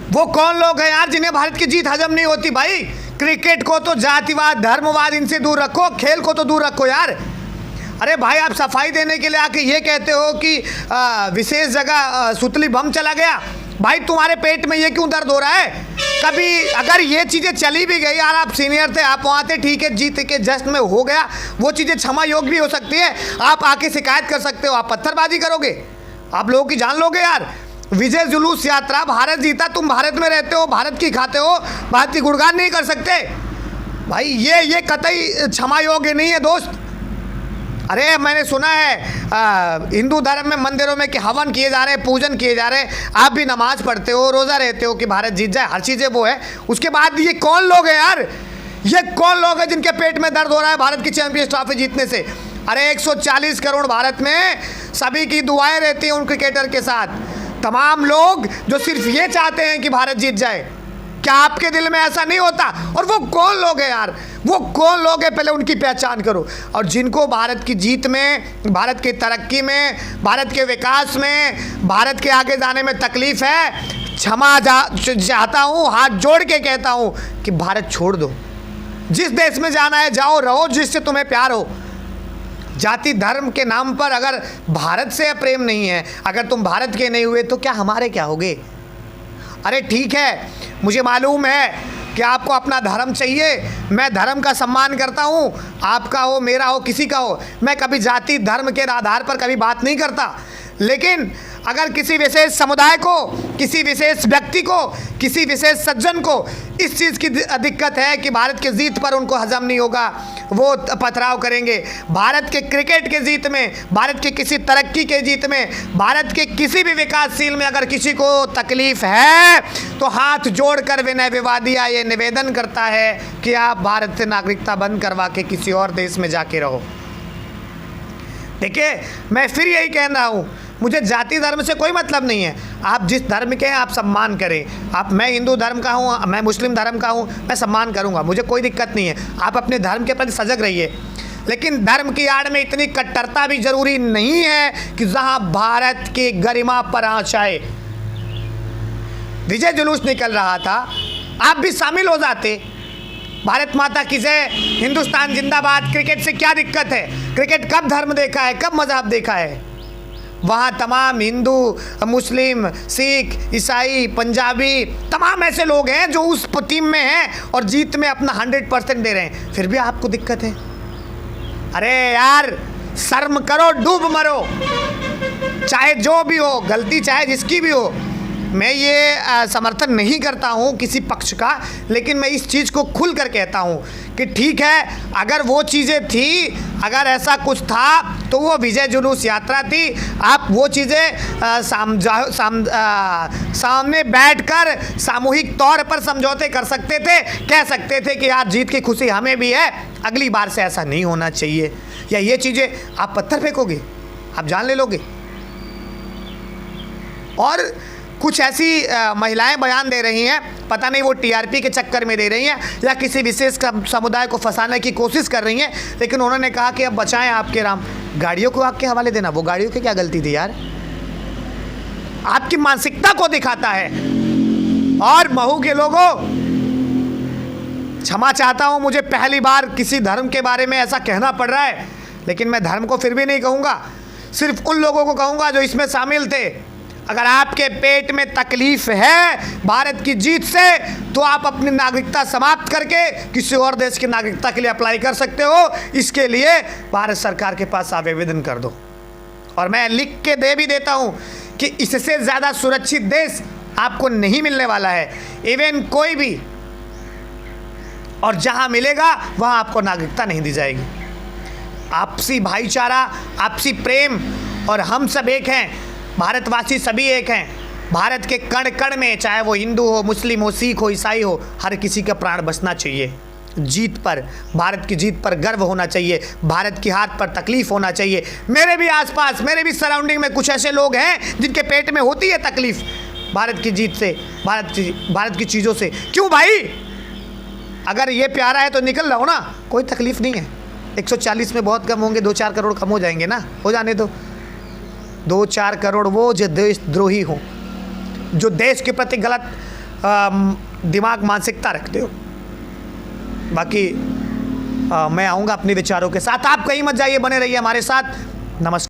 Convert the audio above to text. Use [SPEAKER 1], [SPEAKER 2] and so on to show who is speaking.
[SPEAKER 1] वो कौन लोग हैं यार जिन्हें भारत की जीत हजम नहीं होती भाई? क्रिकेट को तो जातिवाद धर्मवाद इनसे दूर रखो, खेल को तो दूर रखो यार। अरे भाई आप सफाई देने के लिए आके ये कहते हो कि विशेष जगह सुतली बम चला गया। भाई तुम्हारे पेट में ये क्यों दर्द हो रहा है? कभी अगर ये चीज़ें चली भी गई यार, आप सीनियर थे, आप वहाँ थे, ठीक है, जीत के जश्न में हो गया, वो चीज़ें क्षमा योग भी हो सकती है। आप आके शिकायत कर सकते हो, आप पत्थरबाजी करोगे, आप लोगों की जान लोगे यार। विजय जुलूस यात्रा, भारत जीता, तुम भारत में रहते हो, भारत की खाते हो, भारत की गुणगान नहीं कर सकते भाई। ये कतई क्षमा योग्य नहीं है दोस्त। अरे मैंने सुना है हिंदू धर्म में मंदिरों में कि हवन किए जा रहे हैं, पूजन किए जा रहे हैं, आप भी नमाज पढ़ते हो, रोज़ा रहते हो कि भारत जीत जाए, हर चीज़ें वो है। उसके बाद ये कौन लोग हैं यार? ये कौन लोग हैं जिनके पेट में दर्द हो रहा है भारत की चैंपियंस ट्रॉफी जीतने से? अरे 140 करोड़ भारत में सभी की दुआएं रहती हैं उन क्रिकेटर के साथ। तमाम लोग जो सिर्फ ये चाहते हैं कि भारत जीत जाए। क्या आपके दिल में ऐसा नहीं होता? और वो कौन लोग हैं यार? वो कौन लोग हैं, पहले उनकी पहचान करो। और जिनको भारत की जीत में, भारत की तरक्की में, भारत के विकास में, भारत के आगे जाने में तकलीफ है, क्षमा चाहता हूँ, हाथ जोड़ के कहता हूँ कि भारत छोड़ दो। जिस देश में जाना है जाओ, रहो जिससे तुम्हें प्यार हो। जाति धर्म के नाम पर अगर भारत से प्रेम नहीं है, अगर तुम भारत के नहीं हुए तो क्या हमारे क्या होगे? अरे ठीक है, मुझे मालूम है कि आपको अपना धर्म चाहिए, मैं धर्म का सम्मान करता हूँ, आपका हो, मेरा हो, किसी का हो, मैं कभी जाति धर्म के आधार पर कभी बात नहीं करता। लेकिन अगर किसी विशेष समुदाय को, किसी विशेष व्यक्ति को, किसी विशेष सज्जन को इस चीज़ की दिक्कत है कि भारत की जीत पर उनको हजम नहीं होगा, वो पथराव करेंगे। भारत के क्रिकेट के जीत में, भारत के किसी तरक्की के जीत में, भारत के किसी भी विकासशील में अगर किसी को तकलीफ़ है तो हाथ जोड़कर विनय विवादिया ये निवेदन करता है कि आप भारत से नागरिकता बंद करवा के किसी और देश में जाके रहो। देखिए, मैं फिर यही कह रहा हूँ, मुझे जाति धर्म से कोई मतलब नहीं है। आप जिस धर्म के हैं आप सम्मान करें। मैं हिंदू धर्म का हूँ, मैं मुस्लिम धर्म का हूँ, मैं सम्मान करूँगा, मुझे कोई दिक्कत नहीं है। आप अपने धर्म के प्रति सजग रहिए, लेकिन धर्म की आड़ में इतनी कट्टरता भी जरूरी नहीं है कि जहाँ भारत की गरिमा पर आँच आए। विजय जुलूस निकल रहा था, आप भी शामिल हो जाते। भारत माता की जय, हिंदुस्तान जिंदाबाद। क्रिकेट से क्या दिक्कत है? क्रिकेट कब धर्म देखा है, कब मजहब देखा है? वहाँ तमाम हिंदू, मुस्लिम, सिख, ईसाई, पंजाबी, तमाम ऐसे लोग हैं जो उस टीम में हैं और जीत में अपना 100% दे रहे हैं, फिर भी आपको दिक्कत है। अरे यार शर्म करो, डूब मरो, चाहे जो भी हो, गलती चाहे जिसकी भी हो। मैं ये समर्थन नहीं करता हूँ किसी पक्ष का, लेकिन मैं इस चीज़ को खुल कर कहता हूँ कि ठीक है, अगर वो चीज़ें थी, अगर ऐसा कुछ था तो वो विजय जुलूस यात्रा थी। आप वो चीज़ें सामने बैठकर सामूहिक तौर पर समझौते कर सकते थे, कह सकते थे कि यार जीत की खुशी हमें भी है, अगली बार से ऐसा नहीं होना चाहिए। या ये चीज़ें आप पत्थर फेंकोगे, आप जान ले लोगे। और कुछ ऐसी महिलाएं बयान दे रही हैं, पता नहीं वो टीआरपी के चक्कर में दे रही हैं या किसी विशेष समुदाय को फंसाने की कोशिश कर रही हैं, लेकिन उन्होंने कहा कि अब बचाएं आपके राम। गाड़ियों को आपके हवाले देना, वो गाड़ियों की क्या गलती थी यार? आपकी मानसिकता को दिखाता है। और महू के लोगों, क्षमा चाहता हूं, मुझे पहली बार किसी धर्म के बारे में ऐसा कहना पड़ रहा है, लेकिन मैं धर्म को फिर भी नहीं कहूँगा, सिर्फ उन लोगों को कहूँगा जो इसमें शामिल थे। अगर आपके पेट में तकलीफ है भारत की जीत से, तो आप अपनी नागरिकता समाप्त करके किसी और देश की नागरिकता के लिए अप्लाई कर सकते हो। इसके लिए भारत सरकार के पास आवेदन कर दो, और मैं लिख के दे भी देता हूं कि इससे ज़्यादा सुरक्षित देश आपको नहीं मिलने वाला है, इवन कोई भी। और जहां मिलेगा वहां आपको नागरिकता नहीं दी जाएगी। आपसी भाईचारा, आपसी प्रेम, और हम सब एक हैं, भारतवासी सभी एक हैं। भारत के कण कण में, चाहे वो हिंदू हो, मुस्लिम हो, सिख हो, ईसाई हो, हर किसी का प्राण बचना चाहिए। जीत पर, भारत की जीत पर गर्व होना चाहिए, भारत की हार पर तकलीफ होना चाहिए। मेरे भी आसपास, मेरे भी सराउंडिंग में कुछ ऐसे लोग हैं जिनके पेट में होती है तकलीफ भारत की जीत से, भारत की चीज़ों से। क्यों भाई? अगर ये प्यारा है तो निकल रहा हो ना, कोई तकलीफ नहीं है। 140 में बहुत कम होंगे, 2-4 करोड़ कम हो जाएंगे ना, हो जाने दो। 2-4 करोड़ वो जो देशद्रोही हो, जो देश के प्रति गलत दिमाग मानसिकता रखते हो। बाकी मैं आऊँगा अपने विचारों के साथ। आप कहीं मत जाइए, बने रहिए हमारे साथ। नमस्कार।